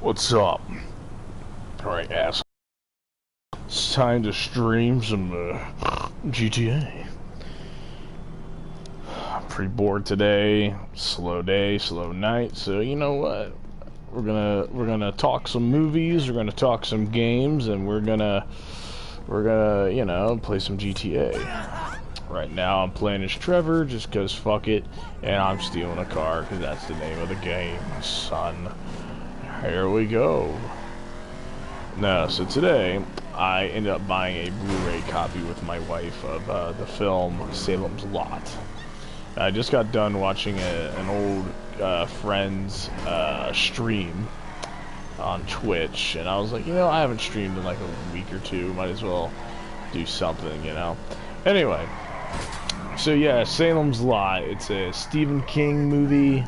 What's up? Alright, ass. It's time to stream some GTA. I'm pretty bored today. Slow day, slow night. So you know what? We're gonna talk some movies. We're gonna talk some games, and we're gonna you know, play some GTA. Right now I'm playing as Trevor just 'cause fuck it, and I'm stealing a car 'cause that's the name of the game, son. Here we go. No, so today I ended up buying a Blu-ray copy with my wife of the film Salem's Lot. I just got done watching an old friend's stream on Twitch, and I was like, you know, I haven't streamed in like a week or two. Might as well do something, you know. Anyway, so yeah, Salem's Lot. It's a Stephen King movie.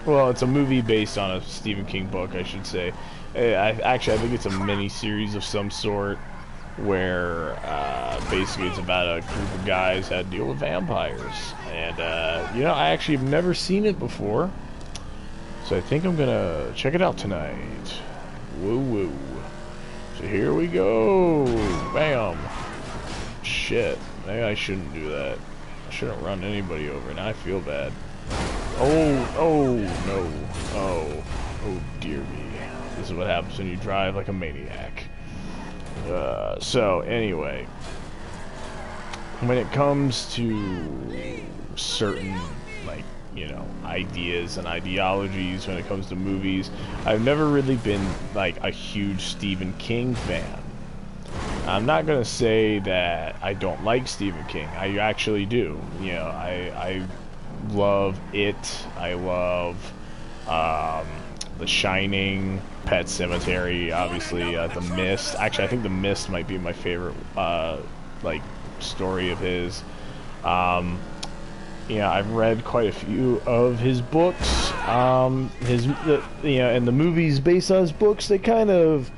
Well, it's a movie based on a Stephen King book, I should say. I think it's a mini-series of some sort where basically it's about a group of guys that deal with vampires. And, you know, I actually have never seen it before. So I think I'm gonna check it out tonight. Woo-woo. So here we go. Bam. Shit. Maybe I shouldn't do that. I shouldn't run anybody over. Now I feel bad. Oh, no. Oh dear me. This is what happens when you drive like a maniac. So, anyway. When it comes to certain, like, you know, ideas and ideologies when it comes to movies, I've never really been, like, a huge Stephen King fan. I'm not gonna say that I don't like Stephen King. I actually do. You know, I love It. I love The Shining, Pet Sematary, obviously, The Mist. Actually, I think The Mist might be my favorite like story of his. You know, I've read quite a few of his books. You know, and the movies based on his books, they kind of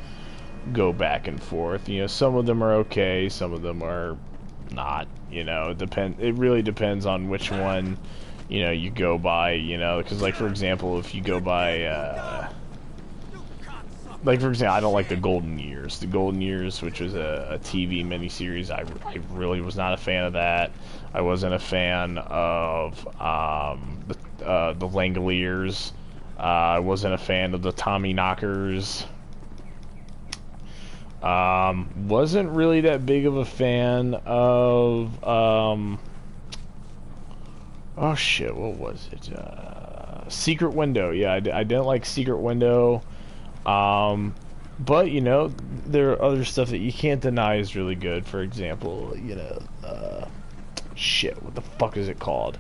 go back and forth. You know, some of them are okay, some of them are not. You know, it really depends on which one, you know, you go by, you know, because, like, for example, if you go by, like, for example, I don't like The Golden Years. The Golden Years, which was a TV miniseries, I really was not a fan of that. I wasn't a fan of, the Langoliers. I wasn't a fan of the Tommy Knockers. Wasn't really that big of a fan of, oh shit, what was it? Secret Window. Yeah, I didn't like Secret Window. But, you know, there are other stuff that you can't deny is really good. For example, you know, shit, what the fuck is it called?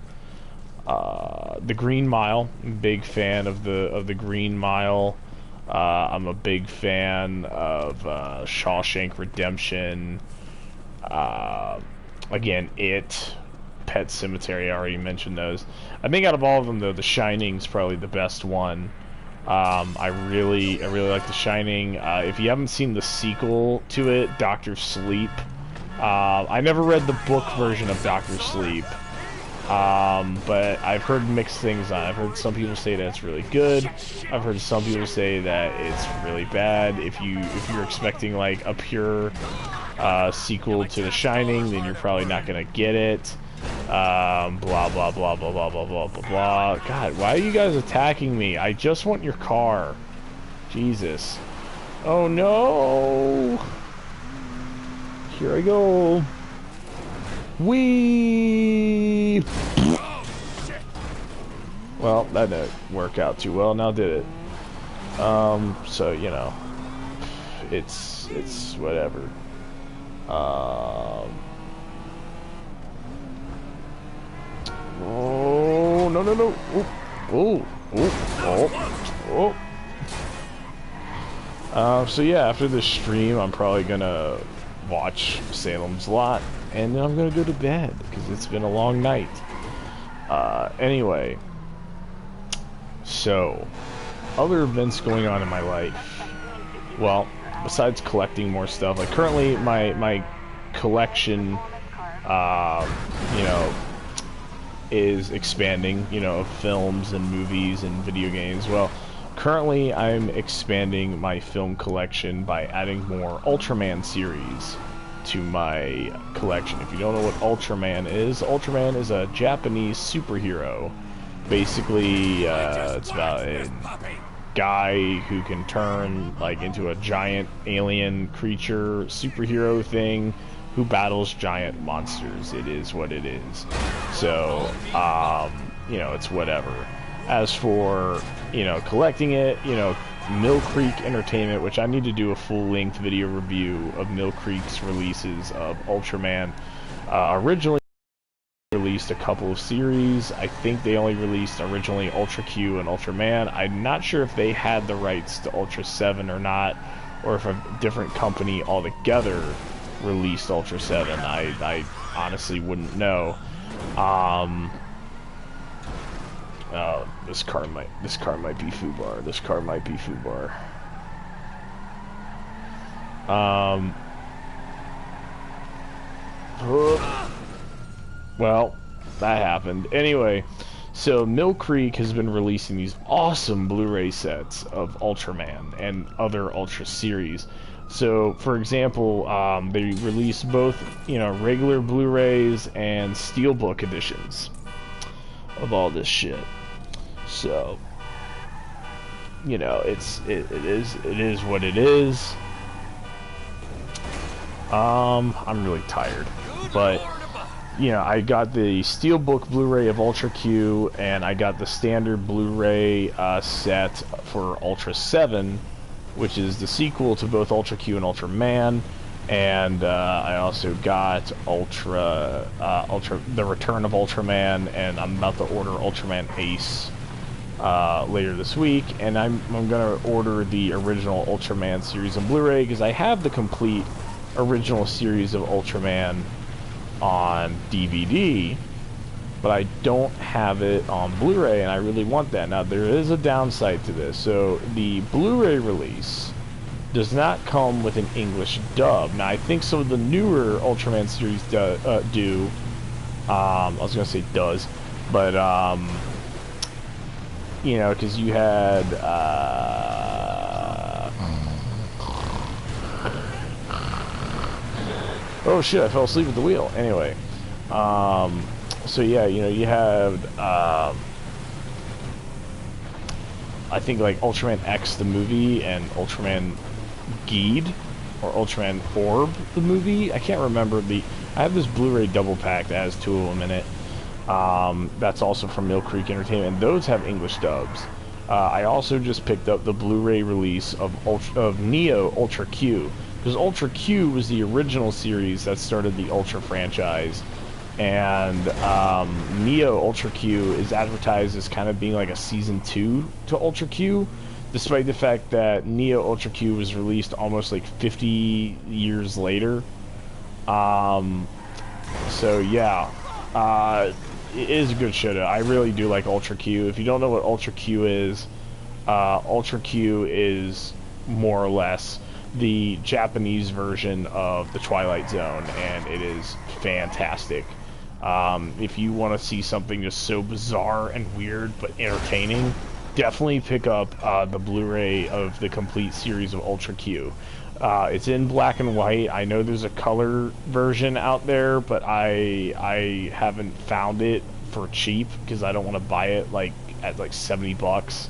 The Green Mile. Big fan of the Green Mile. I'm a big fan of Shawshank Redemption. Again, It. Pet Sematary, I already mentioned those. I think out of all of them, though, The Shining's probably the best one. I really like The Shining. If you haven't seen the sequel to it, Doctor Sleep, I never read the book version of Doctor Sleep, but I've heard mixed things on it. I've heard some people say that it's really good. I've heard some people say that it's really bad. If you're expecting like a pure sequel to The Shining, then you're probably not gonna get it. Blah blah blah blah blah blah blah blah blah. God, why are you guys attacking me? I just want your car. Jesus. Oh no. Here I go. Whee! Well, that didn't work out too well, now did it? So, you know, it's whatever. Oh, no, no, no. So yeah, after this stream, I'm probably gonna watch Salem's Lot, and then I'm gonna go to bed, because it's been a long night. Anyway, so, other events going on in my life. Well, besides collecting more stuff, like currently my collection, you know, is expanding, you know, of films and movies and video games. Well, currently I'm expanding my film collection by adding more Ultraman series to my collection. If you don't know what Ultraman is a Japanese superhero. Basically, it's about a guy who can turn like into a giant alien creature superhero thing who battles giant monsters. It is what it is. So, you know, it's whatever. As for, you know, collecting it, you know, Mill Creek Entertainment, which I need to do a full-length video review of Mill Creek's releases of Ultraman, originally released a couple of series. I think they only released originally Ultra Q and Ultraman. I'm not sure if they had the rights to Ultra 7 or not, or if a different company altogether released Ultra 7. I honestly wouldn't know. Oh, this car might be Fubar. This car might be Fubar. Well, that happened. Anyway, so Mill Creek has been releasing these awesome Blu-ray sets of Ultraman and other Ultra series. So, for example, they release both, you know, regular Blu-rays and Steelbook editions of all this shit. So, you know, it is what it is. I'm really tired, but you know, I got the Steelbook Blu-ray of Ultra Q, and I got the standard Blu-ray set for Ultra 7, which is the sequel to both Ultra Q and Ultraman. And I also got The Return of Ultraman, and I'm about to order Ultraman Ace later this week. And I'm gonna order the original Ultraman series on Blu-ray because I have the complete original series of Ultraman on DVD, but I don't have it on Blu-ray, and I really want that. Now, there is a downside to this. So the Blu-ray release does not come with an English dub. Now, I think some of the newer Ultraman series do. I was gonna say does, but you know, because you had oh shit, I fell asleep at the wheel. Anyway, so yeah, you know, you have I think like Ultraman X the movie and Ultraman Geed or Ultraman Orb the movie. I can't remember I have this Blu-ray double pack that has two of them in it. That's also from Mill Creek Entertainment, and those have English dubs. I also just picked up the Blu-ray release of Neo Ultra Q, because Ultra Q was the original series that started the Ultra franchise, and Neo Ultra Q is advertised as kind of being like a season 2 to Ultra Q, despite the fact that Neo Ultra Q was released almost like 50 years later. So yeah, it is a good show. I really do like Ultra Q. If you don't know what Ultra Q is more or less the Japanese version of the Twilight Zone, and it is fantastic. If you want to see something just so bizarre and weird but entertaining, definitely pick up the Blu-ray of the complete series of Ultra Q. It's in black and white. I know there's a color version out there, but I haven't found it for cheap because I don't want to buy it like at like $70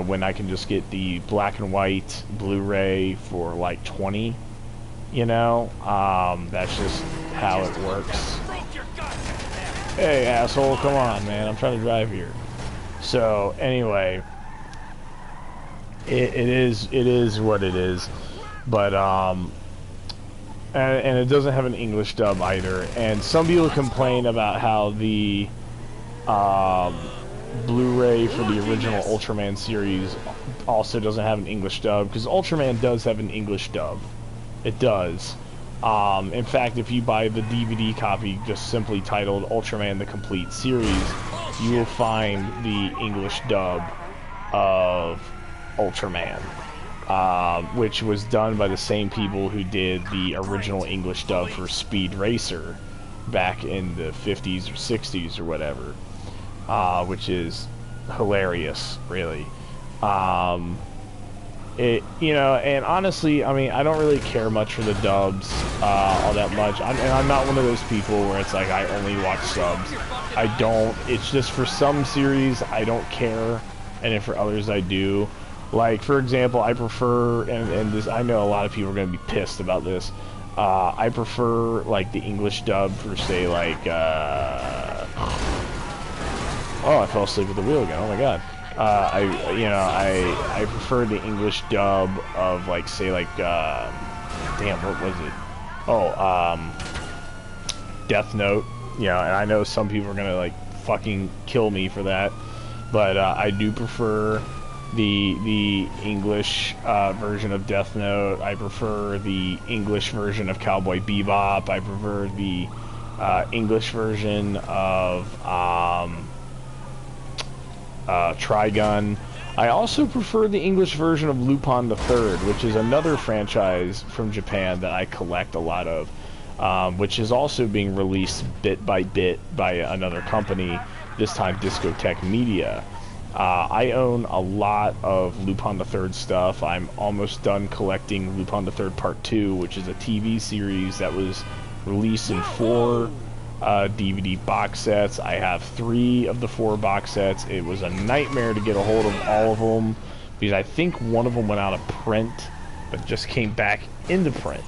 when I can just get the black and white Blu-ray for like 20. You know, that's just how it works. Hey, asshole, come on, man. I'm trying to drive here. So anyway, it is what it is. But and it doesn't have an English dub either. And some people complain about how the Blu-ray for the original Ultraman series also doesn't have an English dub, because Ultraman does have an English dub. It does. In fact, if you buy the DVD copy just simply titled Ultraman the Complete Series, you will find the English dub of Ultraman, which was done by the same people who did the original English dub for Speed Racer back in the 50s or 60s or whatever, which is hilarious, really. And honestly, I mean, I don't really care much for the dubs all that much. And I'm not one of those people where it's like I only watch subs. I don't. It's just for some series I don't care, and then for others I do. Like, for example, I prefer, and this, I know a lot of people are going to be pissed about this. I prefer like the English dub for, say, like oh, I fell asleep at the wheel again. Oh my god. I prefer the English dub of, like, say, like, damn, what was it? Oh, Death Note. And I know some people are gonna, like, fucking kill me for that, but I do prefer the English version of Death Note. I prefer the English version of Cowboy Bebop. I prefer the English version of Trigun. I also prefer the English version of Lupin the Third, which is another franchise from Japan that I collect a lot of, which is also being released bit by bit by another company, this time Discotheque Media. I own a lot of Lupin the Third stuff. I'm almost done collecting Lupin the Third Part 2, which is a TV series that was released in 4 DVD box sets. I have 3 of the 4 box sets. It was a nightmare to get a hold of all of them because I think one of them went out of print but just came back into print.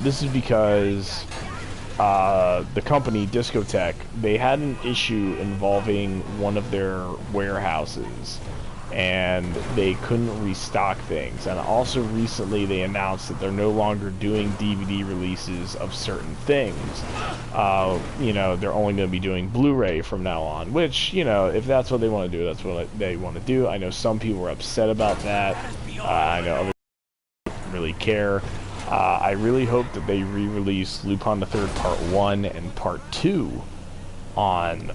This is because the company Discotheque, they had an issue involving one of their warehouses and they couldn't restock things. And also recently they announced that they're no longer doing DVD releases of certain things. They're only going to be doing Blu-ray from now on, which, if that's what they want to do, that's what they want to do. I know some people are upset about that. I know others don't really care. I really hope that they re-release Lupin the Third Part 1 and Part 2 on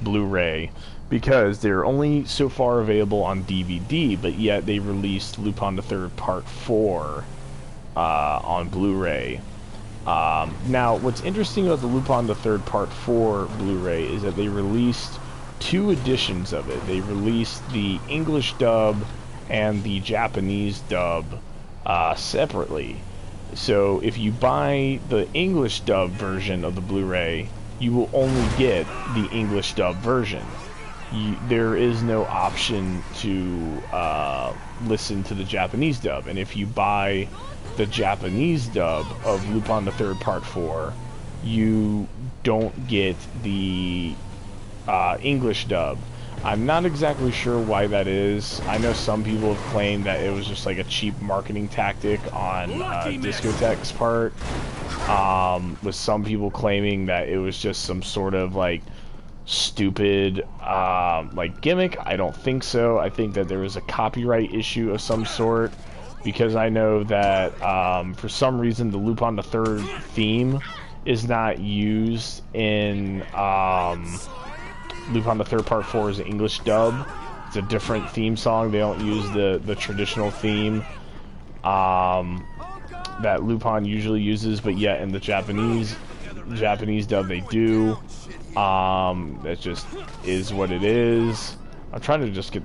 Blu-ray, because they're only so far available on DVD, but yet they released Lupin the Third Part 4 on Blu-ray. Now, what's interesting about the Lupin the Third Part 4 Blu-ray is that they released 2 editions of it. They released the English dub and the Japanese dub separately. So if you buy the English dub version of the Blu-ray, you will only get the English dub version. There is no option to listen to the Japanese dub, and if you buy the Japanese dub of Lupin the Third Part 4, you don't get the English dub. I'm not exactly sure why that is. I know some people have claimed that it was just like a cheap marketing tactic on Discotheque's part, with some people claiming that it was just some sort of like stupid like gimmick. I don't think so. I think that there was a copyright issue of some sort, because I know that for some reason the Lupin the Third theme is not used in Lupin the Third Part 4's English dub. It's a different theme song. They don't use the traditional theme that Lupin usually uses, but yet in the Japanese dub they do. That just is what it is. I'm trying to just get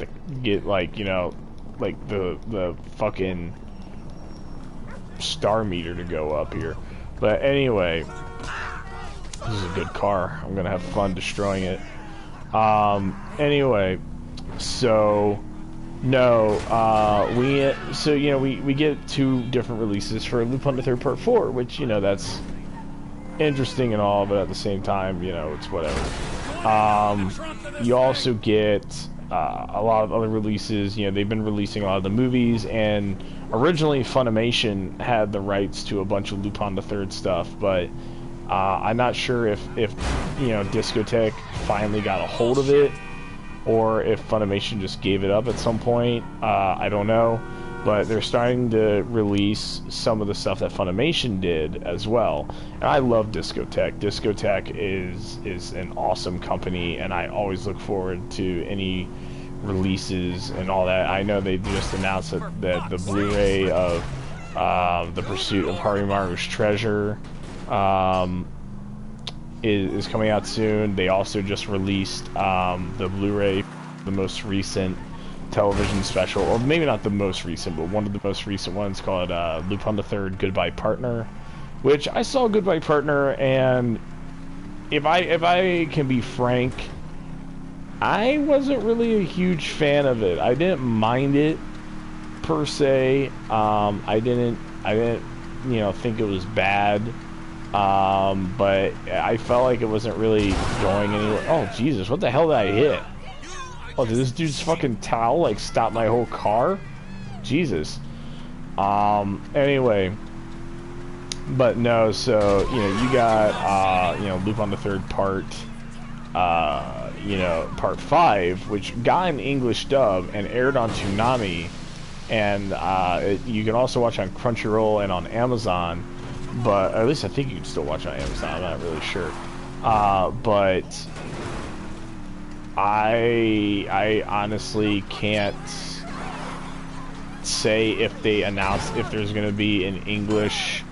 the fucking star meter to go up here. But anyway, this is a good car. I'm gonna have fun destroying it. Anyway, so no, we get 2 different releases for Lupin the Third Part 4, which, that's interesting and all, but at the same time, it's whatever. You also get a lot of other releases. They've been releasing a lot of the movies, and originally Funimation had the rights to a bunch of Lupin the Third stuff, but I'm not sure if Discotheque finally got a hold of it, or if Funimation just gave it up at some point. I don't know, but they're starting to release some of the stuff that Funimation did as well. And I love Discotheque. Discotheque is an awesome company, and I always look forward to any releases and all that. I know they just announced that the Blu-ray of The Pursuit of Harimaru's Treasure is coming out soon. They also just released the Blu-ray, the most recent television special, or maybe not the most recent, but one of the most recent ones, called Lupin the Third: Goodbye Partner, which I saw Goodbye Partner, and if I can be frank, I wasn't really a huge fan of it. I didn't mind it per se. I didn't think it was bad. But I felt like it wasn't really going anywhere. Oh Jesus, what the hell did I hit? Oh, did this dude's fucking towel like stop my whole car? Jesus. Anyway, but no. So you got Lupin the Third part. Part 5, which got an English dub and aired on Toonami, and you can also watch on Crunchyroll and on Amazon. But at least I think you can still watch on Amazon. I'm not really sure. But I honestly can't say if they announced if there's going to be an English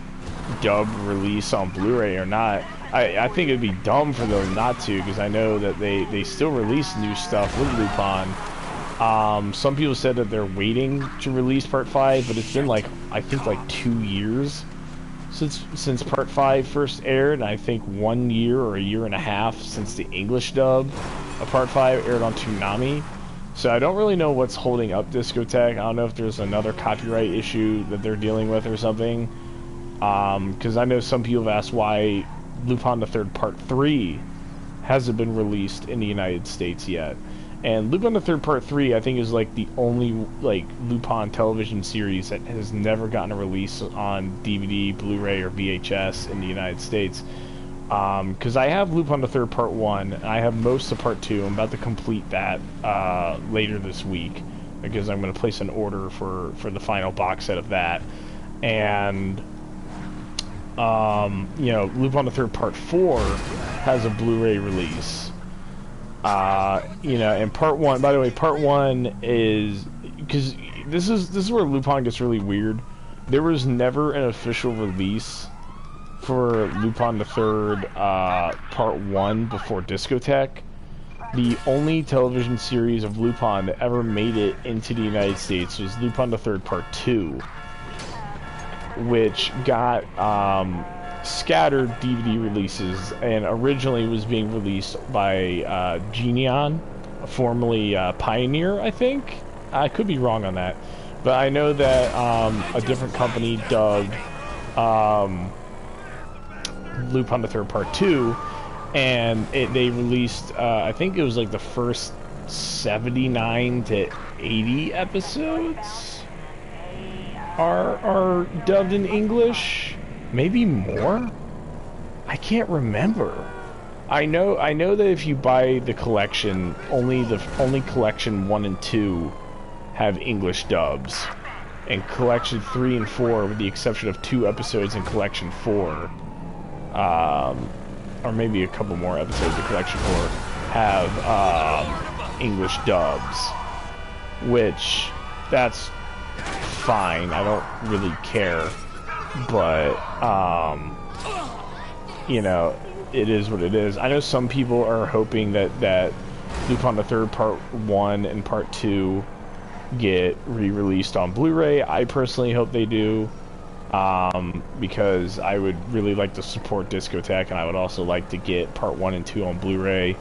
dub release on Blu-ray or not. I think it'd be dumb for them not to, because I know that they still release new stuff with Lupin. Some people said that they're waiting to release Part 5, but it's been I think 2 years since Part 5 first aired, and I think 1 year or a year and a half since the English dub of Part 5 aired on Toonami. So I don't really know what's holding up Discotheque. I don't know if there's another copyright issue that they're dealing with or something. Because I know some people have asked why Lupin the Third Part 3 hasn't been released in the United States yet. And Lupin the Third Part 3, I think, is the only Lupin television series that has never gotten a release on DVD, Blu-ray, or VHS in the United States. Because I have Lupin the Third Part 1, and I have most of Part 2. I'm about to complete that later this week, because I'm going to place an order for the final box set of that. And Lupin the Third Part 4 has a Blu-ray release. And Part 1, by the way, Part 1 is, because this is where Lupin gets really weird. There was never an official release for Lupin the Third Part 1 before Discotheque. The only television series of Lupin that ever made it into the United States was Lupin the Third Part 2, which got scattered DVD releases, and originally was being released by Genion, formerly Pioneer, I think. I could be wrong on that, but I know that a different company dubbed Lupin the Third Part 2, and they released, I think it was the first 79 to 80 episodes are dubbed in English. Maybe more? I can't remember. I know that if you buy the collection, only collection 1 and 2 have English dubs, and collection 3 and 4, with the exception of 2 episodes in collection 4, or maybe a couple more episodes of collection 4, have English dubs, which that's fine. I don't really care. But, it is what it is. I know some people are hoping that Lupin the Third Part 1 and Part 2 get re-released on Blu-ray. I personally hope they do, because I would really like to support Discotheque, and I would also like to get Part 1 and 2 on Blu-ray,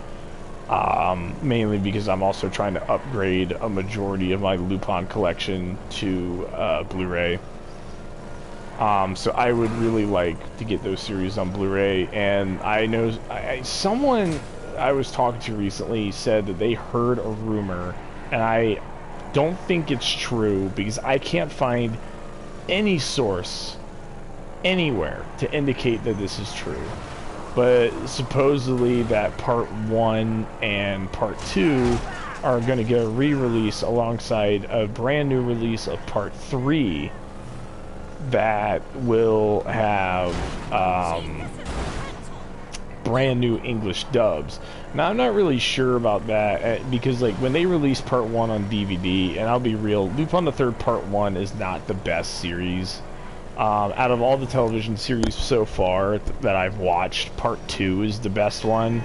mainly because I'm also trying to upgrade a majority of my Lupin collection to Blu-ray. So I would really like to get those series on Blu-ray, and I know someone I was talking to recently said that they heard a rumor, and I don't think it's true, because I can't find any source anywhere to indicate that this is true. But supposedly that Part 1 and Part 2 are going to get a re-release alongside a brand new release of Part 3 that will have brand new English dubs. Now, I'm not really sure about that, because when they released Part 1 on DVD, and I'll be real, Lupin the Third Part 1 is not the best series Out of all the television series so far that I've watched, Part 2 is the best one.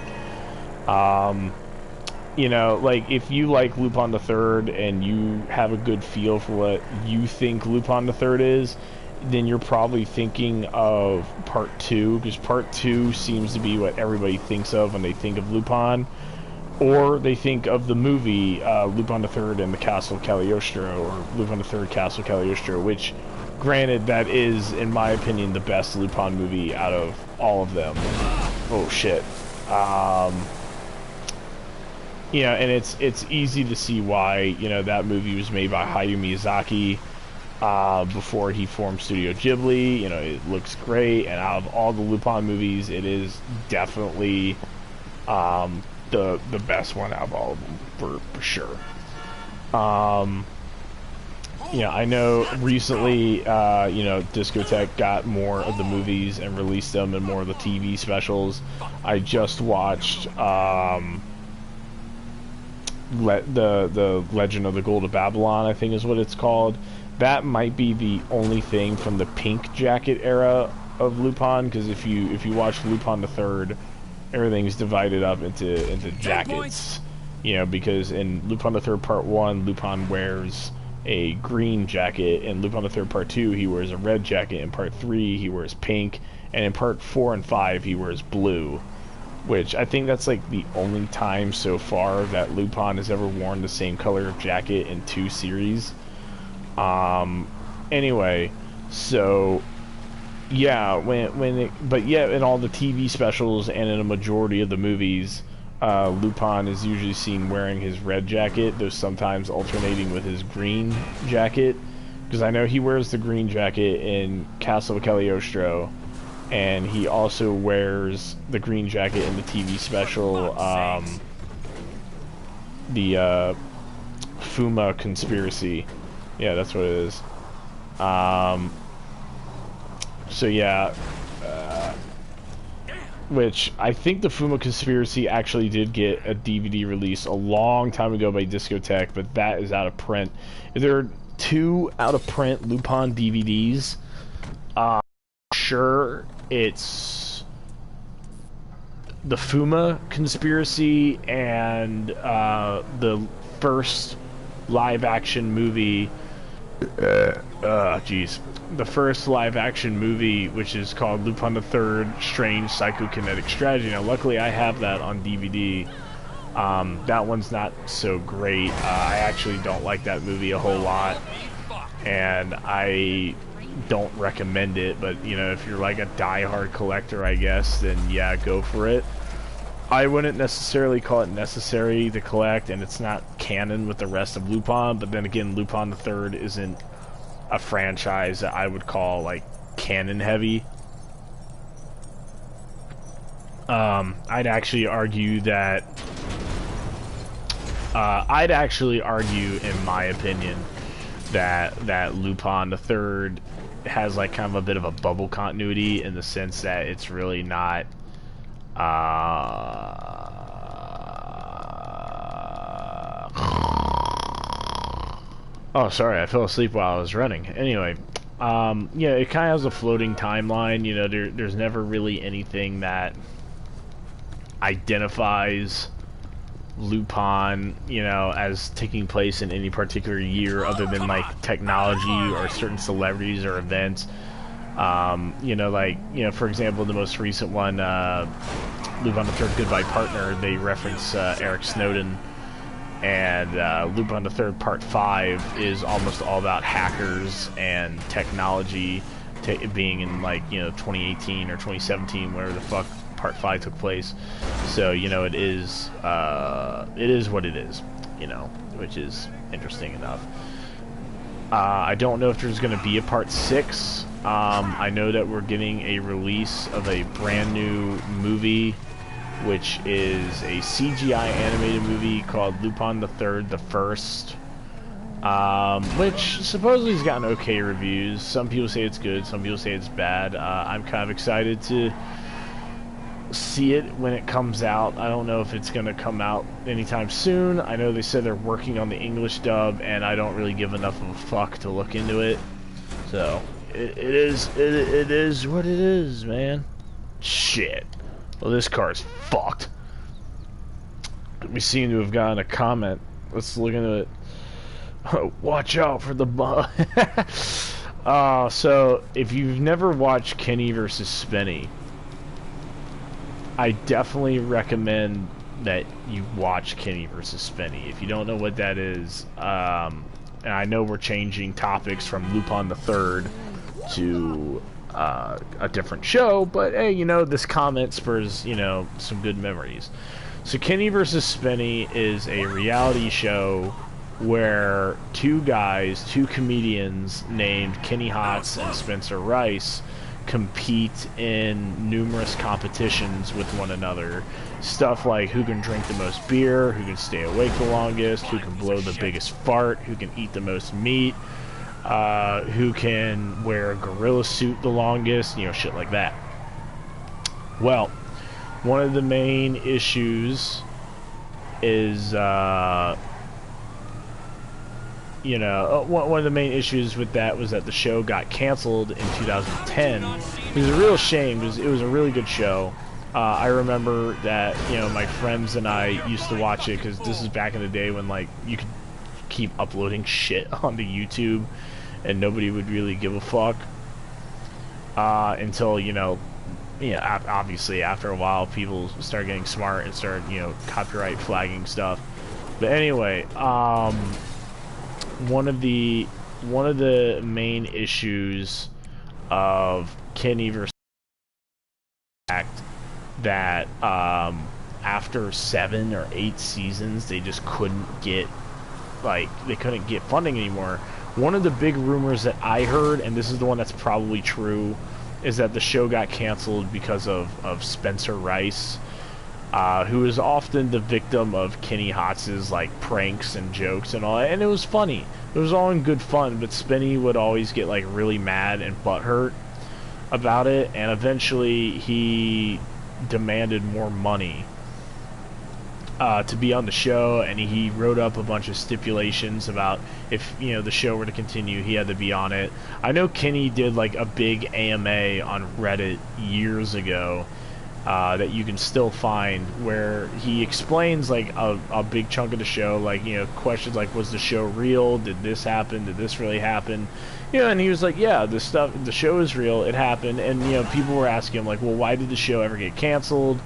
You know, like, if you like Lupin the Third and you have a good feel for what you think Lupin the Third is, then you're probably thinking of Part 2, because Part 2 seems to be what everybody thinks of when they think of Lupin. Or they think of the movie Lupin the Third and the Castle of Cagliostro, or Lupin the Third Castle of Cagliostro, which, granted, that is, in my opinion, the best Lupin movie out of all of them. Oh, shit. You know, and it's easy to see why, you know, that movie was made by Hayao Miyazaki before he formed Studio Ghibli. You know, it looks great, and out of all the Lupin movies, it is definitely the best one out of all of them, for sure. You know, I know recently, you know, Discotheque got more of the movies and released them in more of the TV specials. I just watched the Legend of the Gold of Babylon, I think is what it's called. That might be the only thing from the pink jacket era of Lupin, because if you watch Lupin the Third, everything's divided up into jackets. You know, because in Lupin the Third Part 1, Lupin wears a green jacket. In Lupin the Third Part 2, he wears a red jacket. In Part 3, he wears pink. And in Part 4 and 5, he wears blue. Which, I think that's like the only time so far that Lupin has ever worn the same color of jacket in 2 series. Anyway, so yeah, but yeah, in all the TV specials and in a majority of the movies, Lupin is usually seen wearing his red jacket, though sometimes alternating with his green jacket. Because I know he wears the green jacket in Castle of Cagliostro, and he also wears the green jacket in the TV special, the Fuma Conspiracy. Yeah, that's what it is. So yeah, which I think the Fuma Conspiracy actually did get a DVD release a long time ago by Discotheque, but that is out of print. There are 2 out of print Lupin DVDs. Sure, it's the Fuma Conspiracy and the first live-action movie. The first live-action movie, which is called Lupin the Third: Strange Psychokinetic Strategy. Now, luckily, I have that on DVD. That one's not so great. I actually don't like that movie a whole lot, and I don't recommend it. But you know, if you're like a die-hard collector, I guess, then yeah, go for it. I wouldn't necessarily call it necessary to collect, and it's not canon with the rest of Lupin, but then again, Lupin the Third isn't a franchise that I would call, like, canon heavy. I'd actually argue, in my opinion, that Lupin the Third has, like, kind of a bit of a bubble continuity, in the sense that it's really not, oh, sorry, I fell asleep while I was running. Anyway, yeah, it kind of has a floating timeline. You know, there's never really anything that identifies Lupin, you know, as taking place in any particular year, other than, like, technology or certain celebrities or events. You know, like, you know, for example, the most recent one, Lupin the Third Goodbye Partner, they reference Eric Snowden. And Lupin the Third Part 5 is almost all about hackers and technology being in, like, you know, 2018 or 2017, wherever the fuck Part 5 took place. So, you know, it is what it is, you know, which is interesting enough. I don't know if there's going to be a Part 6. I know that we're getting a release of a brand new movie, which is a CGI animated movie called Lupin the Third: The First, which supposedly has gotten okay reviews. Some people say it's good, some people say it's bad. I'm kind of excited to see it when it comes out. I don't know if it's going to come out anytime soon. I know they said they're working on the English dub, and I don't really give enough of a fuck to look into it. So, it is what it is, man. Shit. Well, this car's fucked. We seem to have gotten a comment. Let's look into it. Oh, watch out for the bug. So if you've never watched Kenny versus Spenny, I definitely recommend that you watch Kenny versus Spenny. If you don't know what that is, and I know we're changing topics from Lupin the Third to a different show, but hey, you know, this comment spurs, you know, some good memories. So Kenny versus Spenny is a reality show where two comedians named Kenny Hotz and Spencer Rice compete in numerous competitions with one another. Stuff like who can drink the most beer, who can stay awake the longest, who can blow the biggest fart, who can eat the most meat, who can wear a gorilla suit the longest, you know, shit like that. Well, one of the main issues is, you know, one of the main issues with that was that the show got canceled in 2010. It was a real shame because it was a really good show. I remember that, you know, my friends and I used to watch it because this is back in the day when, like, you could keep uploading shit onto YouTube and nobody would really give a fuck until, you know, obviously after a while people start getting smart and start, you know, copyright flagging stuff. But anyway, one of the main issues of Kenny versus fact that after 7 or 8 seasons they just couldn't get funding anymore. One of the big rumors that I heard, and this is the one that's probably true, is that the show got canceled because of Spencer Rice, who is often the victim of Kenny Hotz's like pranks and jokes and all, and it was funny. It was all in good fun, but Spenny would always get like really mad and butthurt about it, and eventually he demanded more money to be on the show, and he wrote up a bunch of stipulations about if, you know, the show were to continue, he had to be on it. I know Kenny did like a big AMA on Reddit years ago that you can still find, where he explains like a big chunk of the show, like, you know, questions like, was the show real? Did this happen? Did this really happen? You know, and he was like, yeah, the show is real, it happened. And, you know, people were asking him like, well, why did the show ever get canceled?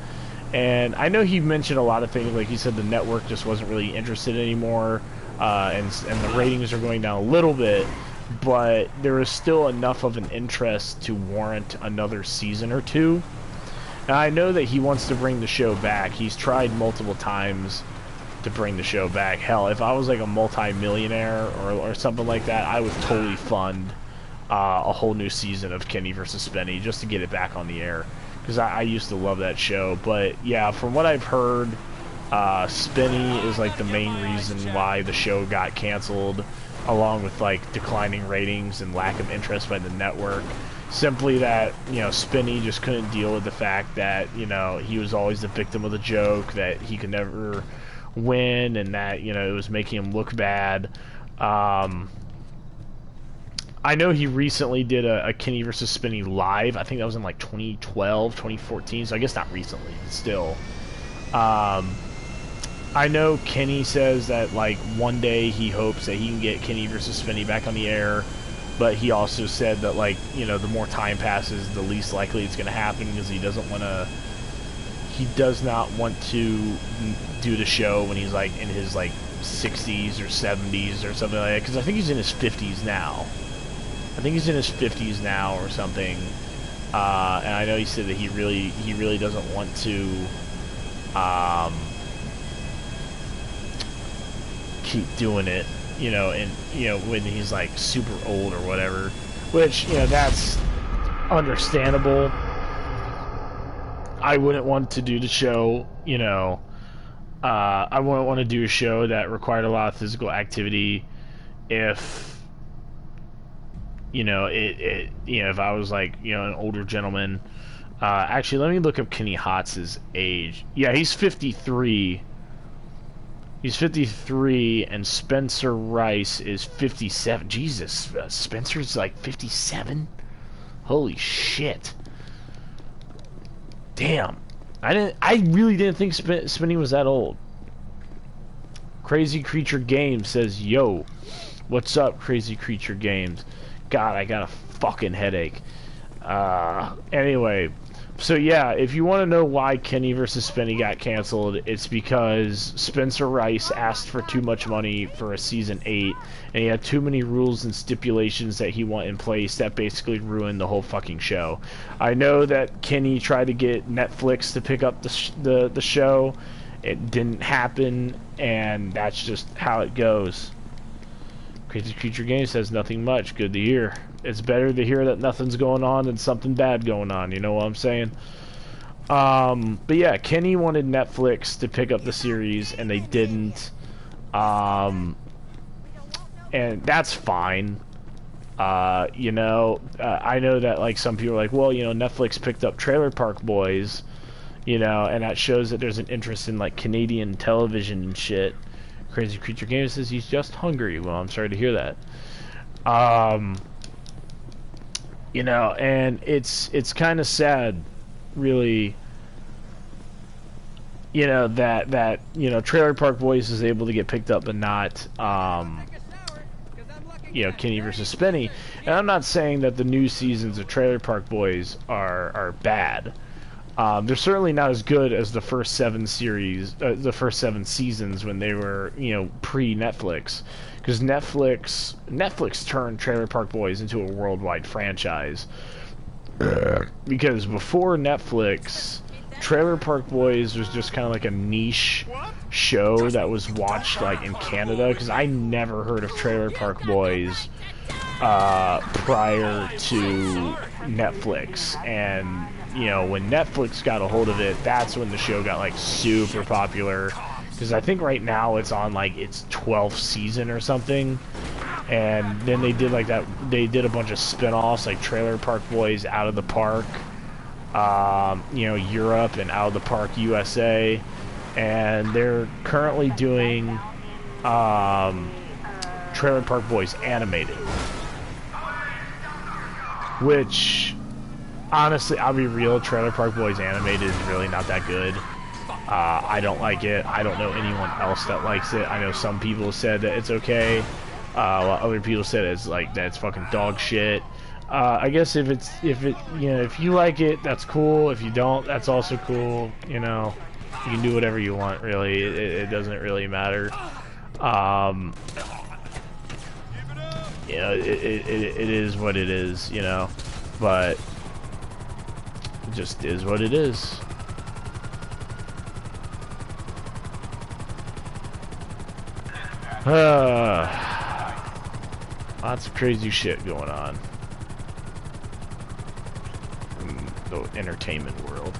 And I know he mentioned a lot of things, like he said the network just wasn't really interested anymore, and the ratings are going down a little bit, but there was still enough of an interest to warrant another season or two. And I know that he wants to bring the show back. He's tried multiple times to bring the show back. Hell, if I was like a multi-millionaire or something like that, I would totally fund a whole new season of Kenny versus Spenny just to get it back on the air. Because I used to love that show. But yeah, from what I've heard, Spenny is like the main reason why the show got canceled, along with like declining ratings and lack of interest by the network. Simply that, you know, Spenny just couldn't deal with the fact that, you know, he was always the victim of the joke, that he could never win, and that, you know, it was making him look bad. I know he recently did a Kenny versus Spenny live. I think that was in like 2012, 2014, so I guess not recently, but still. I know Kenny says that like one day he hopes that he can get Kenny versus Spenny back on the air, but he also said that, like, you know, the more time passes, the least likely it's going to happen, because he does not want to do the show when he's like in his like 60s or 70s or something like that, because I think he's in his 50s now. I think he's in his 50s now or something, and I know he said that he really doesn't want to keep doing it, you know, and, you know, when he's like super old or whatever, which, you know, that's understandable. I wouldn't want to do the show, you know, I wouldn't want to do a show that required a lot of physical activity if, you know, if I was like, you know, an older gentleman. Actually, let me look up Kenny Hotz's age. Yeah, he's 53. He's 53, and Spencer Rice is 57. Jesus, Spencer's like 57? Holy shit. Damn. I really didn't think Spinny was that old. Crazy Creature Games says, yo, what's up, Crazy Creature Games? God, I got a fucking headache. Anyway, so yeah, if you want to know why Kenny vs. Spinny got canceled, it's because Spencer Rice asked for too much money for a season 8, and he had too many rules and stipulations that he wanted in place that basically ruined the whole fucking show. I know that Kenny tried to get Netflix to pick up the show. It didn't happen, and that's just how it goes. Crazy Creature Games says nothing much. Good to hear. It's better to hear that nothing's going on than something bad going on. You know what I'm saying? But yeah, Kenny wanted Netflix to pick up the series, and they didn't. And that's fine. You know, I know that like some people are like, well, you know, Netflix picked up Trailer Park Boys, you know, and that shows that there's an interest in like Canadian television and shit. Crazy Creature Games says he's just hungry. Well, I'm sorry to hear that. You know, and it's kind of sad, really. You know that you know Trailer Park Boys is able to get picked up, but not you know, Kenny versus Spinny. And I'm not saying that the new seasons of Trailer Park Boys are bad. They're certainly not as good as the first 7 seasons when they were, you know, pre-Netflix, because Netflix turned Trailer Park Boys into a worldwide franchise. Because before Netflix, Trailer Park Boys was just kind of like a niche show that was watched like in Canada, because I never heard of Trailer Park Boys prior to Netflix. And you know, when Netflix got a hold of it, that's when the show got like super popular, because I think right now it's on like its 12th season or something. And then they did like that, they did a bunch of spin-offs like Trailer Park Boys Out of the Park, you know, Europe, and Out of the Park USA. And they're currently doing Trailer Park Boys Animated, which honestly, I'll be real, Trailer Park Boys Animated is really not that good. I don't like it. I don't know anyone else that likes it. I know some people said that it's okay, while other people said it's like that's fucking dog shit. I guess if you like it, that's cool. If you don't, that's also cool. You know, you can do whatever you want. Really, it doesn't really matter. You know, it is what it is. You know, but it just is what it is. Lots of crazy shit going on in the entertainment world.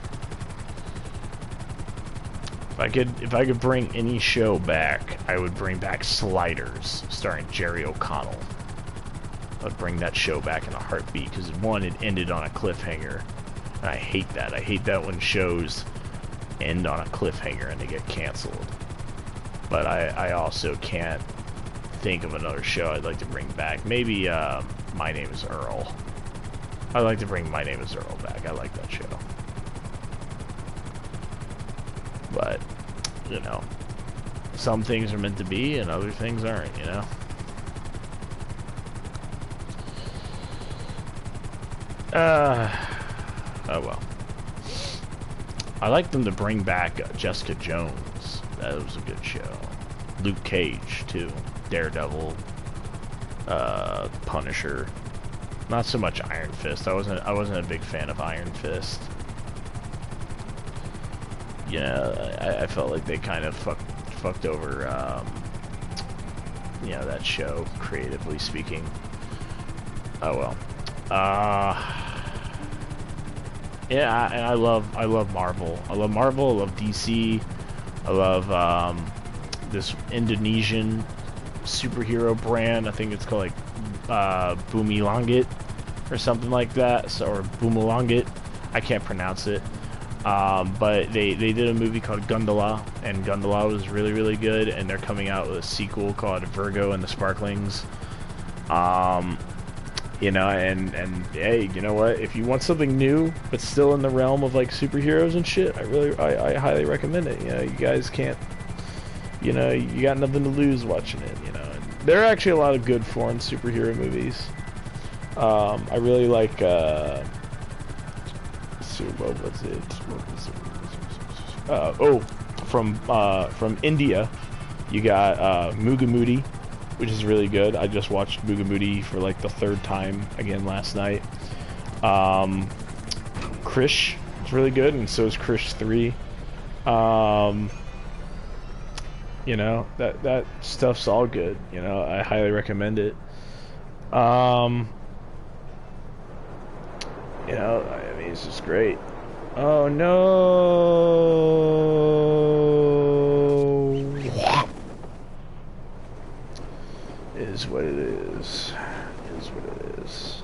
If I could bring any show back, I would bring back Sliders, starring Jerry O'Connell. I'd bring that show back in a heartbeat, because one, it ended on a cliffhanger. And I hate that. I hate that when shows end on a cliffhanger and they get canceled. But I also can't think of another show I'd like to bring back. Maybe My Name is Earl. I'd like to bring My Name is Earl back. I like that show. But, you know, some things are meant to be and other things aren't, you know? Oh well. I like them to bring back Jessica Jones. That was a good show. Luke Cage too. Daredevil. Punisher. Not so much Iron Fist. I wasn't a big fan of Iron Fist. Yeah, I felt like they kind of fucked over you know, that show, creatively speaking. Oh well. Yeah, and I love Marvel. I love Marvel. I love DC. I love this Indonesian superhero brand. I think it's called like Bumi Langit or something like that. So, or Bumulangit. I can't pronounce it. But they did a movie called Gundala, and Gundala was really, really good, and they're coming out with a sequel called Virgo and the Sparklings. You know, and hey, you know what? If you want something new, but still in the realm of like superheroes and shit, I highly recommend it. You know, you guys can't, you know, you got nothing to lose watching it. You know, and there are actually a lot of good foreign superhero movies. I really like. So what was it? Oh, from India, you got Mugamudi, which is really good. I just watched Mugamudi for like the 3rd time again last night. Krish is really good, and so is Krish 3. You know, that stuff's all good. You know, I highly recommend it. You know, I mean, it's just great. Oh no! Is what it is. Is what it is.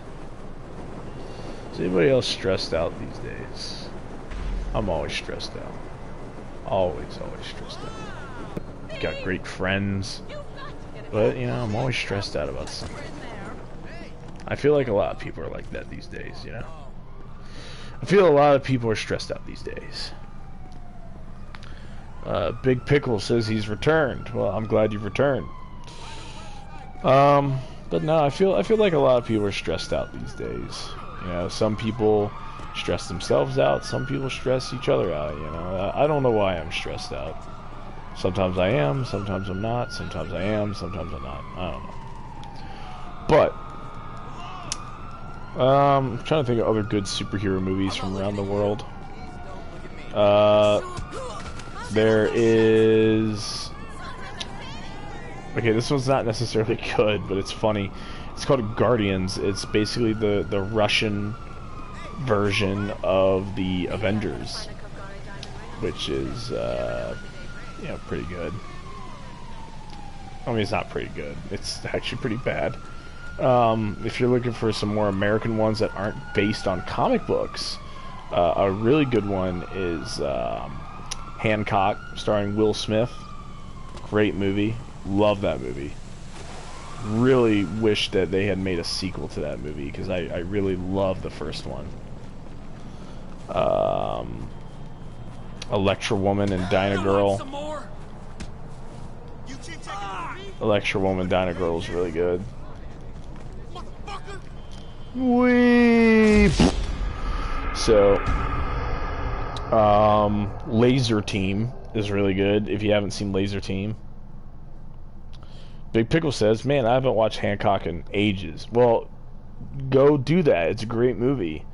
Is anybody else stressed out these days? I'm always stressed out. Always stressed out. Got great friends, but you know, I'm always stressed out about something. I feel like a lot of people are like that these days, you know? I feel a lot of people are stressed out these days. Big Pickle says he's returned. Well, I'm glad you've returned. But no, I feel like a lot of people are stressed out these days. You know, some people stress themselves out, some people stress each other out, you know? I don't know why I'm stressed out. Sometimes I am, sometimes I'm not, sometimes I am, sometimes I'm not. I don't know. But I'm trying to think of other good superhero movies from around the world. There is... Okay, this one's not necessarily good, but it's funny. It's called Guardians. It's basically the Russian version of the Avengers, which is, you know, pretty good. I mean, it's not pretty good. It's actually pretty bad. If you're looking for some more American ones that aren't based on comic books, a really good one is Hancock, starring Will Smith. Great movie. Love that movie. Really wish that they had made a sequel to that movie, because I really love the first one. Electra Woman and Dyna Girl. Electra Woman, Dyna Girl is really good. Wee. So, Laser Team is really good if you haven't seen Laser Team. Big Pickle says, man, I haven't watched Hancock in ages. Well, go do that. It's a great movie.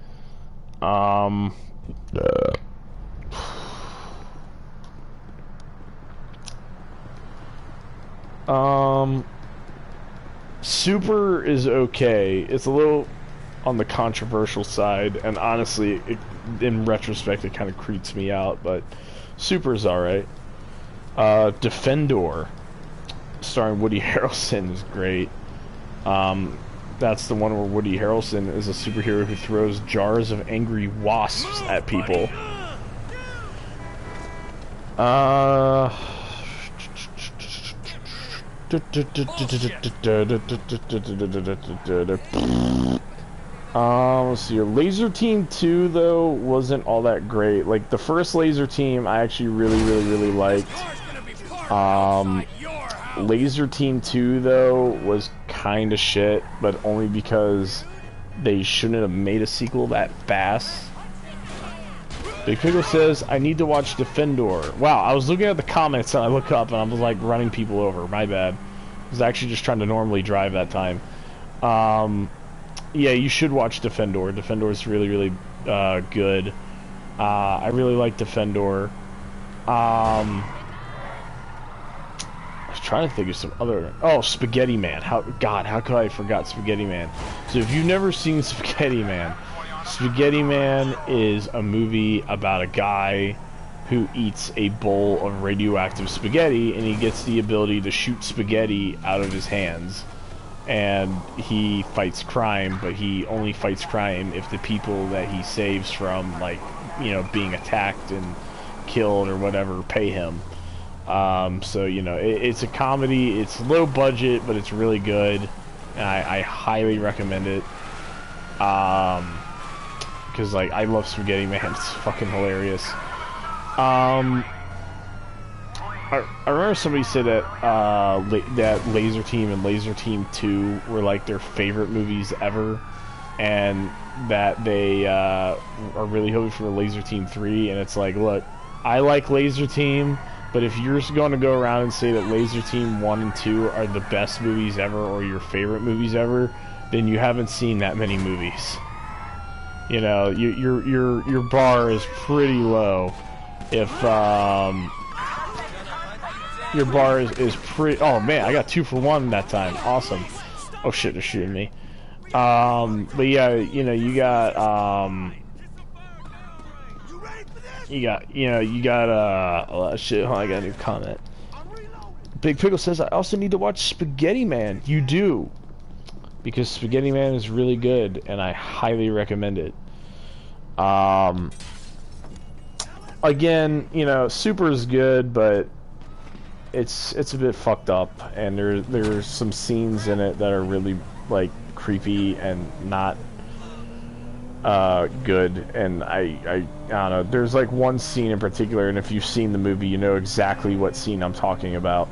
Super is okay. It's a little on the controversial side, and honestly, in retrospect, it kind of creeps me out, but Super is alright. Defendor, starring Woody Harrelson, is great. That's the one where Woody Harrelson is a superhero who throws jars of angry wasps at people. Let's see here. Laser Team 2, though, wasn't all that great. Like, the first Laser Team, I actually really liked. Laser Team 2, though, was kind of shit, but only because they shouldn't have made a sequel that fast. Big Pickle says, I need to watch Defendor. Wow, I was looking at the comments and I look up and I was like running people over. My bad. I was actually just trying to normally drive that time. Yeah, you should watch Defendor. Defendor is really good. I really like Defendor. I was trying to think of some other... Oh, Spaghetti Man. How could I forgot Spaghetti Man? So if you've never seen Spaghetti Man, Spaghetti Man is a movie about a guy who eats a bowl of radioactive spaghetti, and he gets the ability to shoot spaghetti out of his hands. And he fights crime, but he only fights crime if the people that he saves from, like, you know, being attacked and killed or whatever, pay him. So, you know, it's a comedy. It's low budget, but it's really good. And I highly recommend it. Because, like, I love Spaghetti Man. It's fucking hilarious. I remember somebody said that, that Laser Team and Laser Team 2 were, like, their favorite movies ever. And that they, are really hoping for Laser Team 3. And it's like, look, I like Laser Team. But if you're going to go around and say that Laser Team 1 and 2 are the best movies ever or your favorite movies ever, then you haven't seen that many movies. You know, your bar is pretty low. If your bar is pretty... Oh man, I got 2 for 1 that time. Awesome. Oh shit, they're shooting me. But yeah, you know, you got oh shit, hold on, I got a new comment. Big Pickle says, I also need to watch Spaghetti Man. You do. Because Spaghetti Man is really good, and I highly recommend it. Again, you know, Super is good, but it's a bit fucked up, and there's some scenes in it that are really, like, creepy and not good, and I don't know, there's like one scene in particular, and if you've seen the movie you know exactly what scene I'm talking about,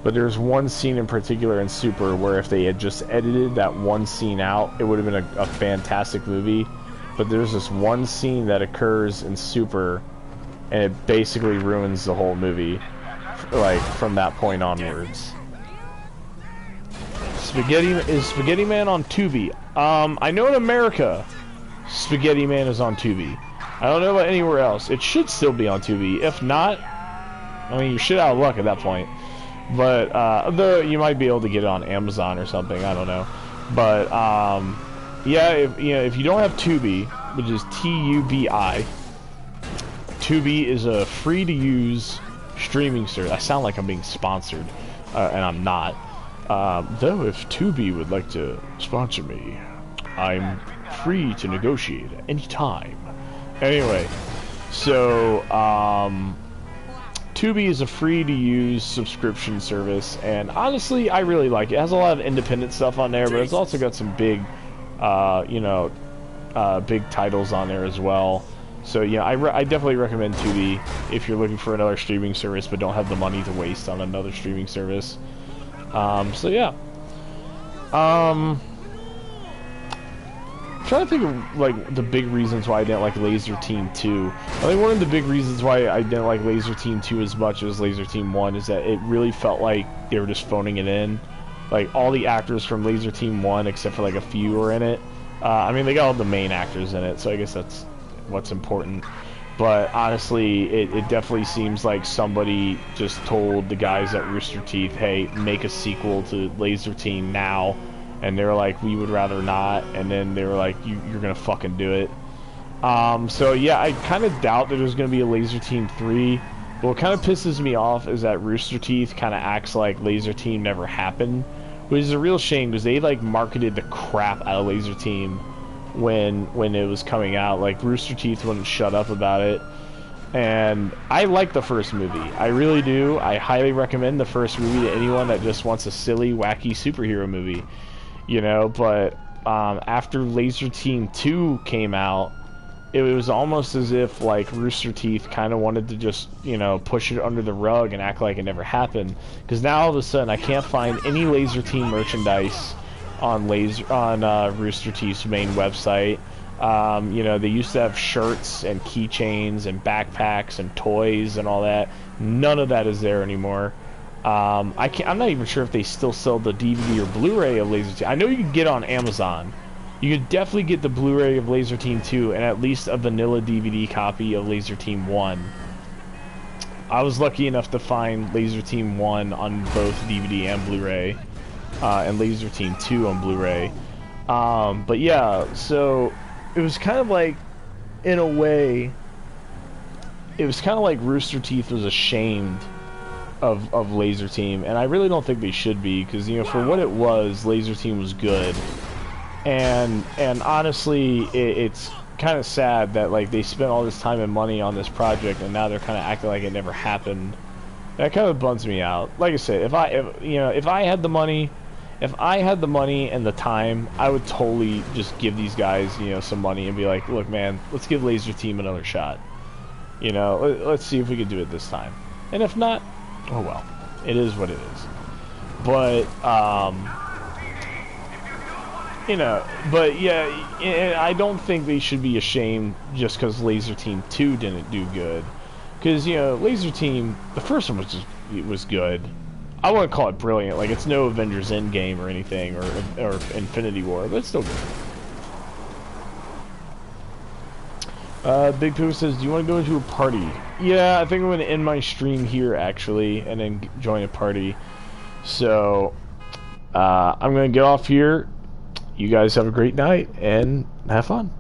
but there's one scene in particular in Super where if they had just edited that one scene out, it would have been a fantastic movie. But there's this one scene that occurs in Super, and it basically ruins the whole movie, like, from that point onwards. Is Spaghetti Man on Tubi? I know in America Spaghetti Man is on Tubi. I don't know about anywhere else. It should still be on Tubi. If not, I mean, you're shit out of luck at that point. But, though you might be able to get it on Amazon or something, I don't know. But, yeah, if you don't have Tubi, which is T-U-B-I, Tubi is a free-to-use streaming service. I sound like I'm being sponsored, and I'm not. Though if Tubi would like to sponsor me, I'm free to negotiate at any time. Anyway, so Tubi is a free-to-use subscription service, and honestly, I really like it. It has a lot of independent stuff on there, but it's also got some big, big titles on there as well. So yeah, I definitely recommend Tubi if you're looking for another streaming service but don't have the money to waste on another streaming service. So yeah. I'm trying to think of, like, the big reasons why I didn't like Laser Team 2. I think one of the big reasons why I didn't like Laser Team 2 as much as Laser Team 1 is that it really felt like they were just phoning it in. Like, all the actors from Laser Team 1, except for, like, a few were in it. I mean, they got all the main actors in it, so I guess that's what's important. But, honestly, it definitely seems like somebody just told the guys at Rooster Teeth, hey, make a sequel to Laser Team now. And they were like, we would rather not. And then they were like, you're gonna fucking do it. So yeah, I kind of doubt that there's gonna be a Laser Team 3. But what kind of pisses me off is that Rooster Teeth kind of acts like Laser Team never happened, which is a real shame because they like marketed the crap out of Laser Team when it was coming out. Like, Rooster Teeth wouldn't shut up about it. And I like the first movie. I really do. I highly recommend the first movie to anyone that just wants a silly, wacky superhero movie. You know, but after Laser Team 2 came out, it was almost as if, like, Rooster Teeth kind of wanted to just, you know, push it under the rug and act like it never happened. Because now all of a sudden I can't find any Laser Team merchandise on Rooster Teeth's main website. You know, they used to have shirts and keychains and backpacks and toys and all that. None of that is there anymore. I'm not even sure if they still sell the DVD or Blu-ray of Laser Team. I know you can get on Amazon. You can definitely get the Blu-ray of Laser Team 2 and at least a vanilla DVD copy of Laser Team 1. I was lucky enough to find Laser Team 1 on both DVD and Blu-ray, and Laser Team 2 on Blu-ray. But yeah, so it was kind of like, in a way, it was kind of like Rooster Teeth was ashamed of Laser Team, and I really don't think they should be, because, you know, for what it was, Laser Team was good, and honestly, it's kind of sad that like they spent all this time and money on this project and now they're kind of acting like it never happened. That kind of bums me out. Like I said, if I had the money, and the time, I would totally just give these guys, some money and be like, look, man, let's give Laser Team another shot. Let's see if we can do it this time. And if not, oh well, it is what it is. But but yeah, I don't think they should be ashamed just because Laser Team 2 didn't do good. Because, Laser Team, the first one was good. I wouldn't call it brilliant, like it's no Avengers Endgame or anything, or Infinity War, but it's still good. Big Pooh says, do you want to go into a party? Yeah, I think I'm going to end my stream here, actually, and then join a party. So, I'm going to get off here. You guys have a great night, and have fun.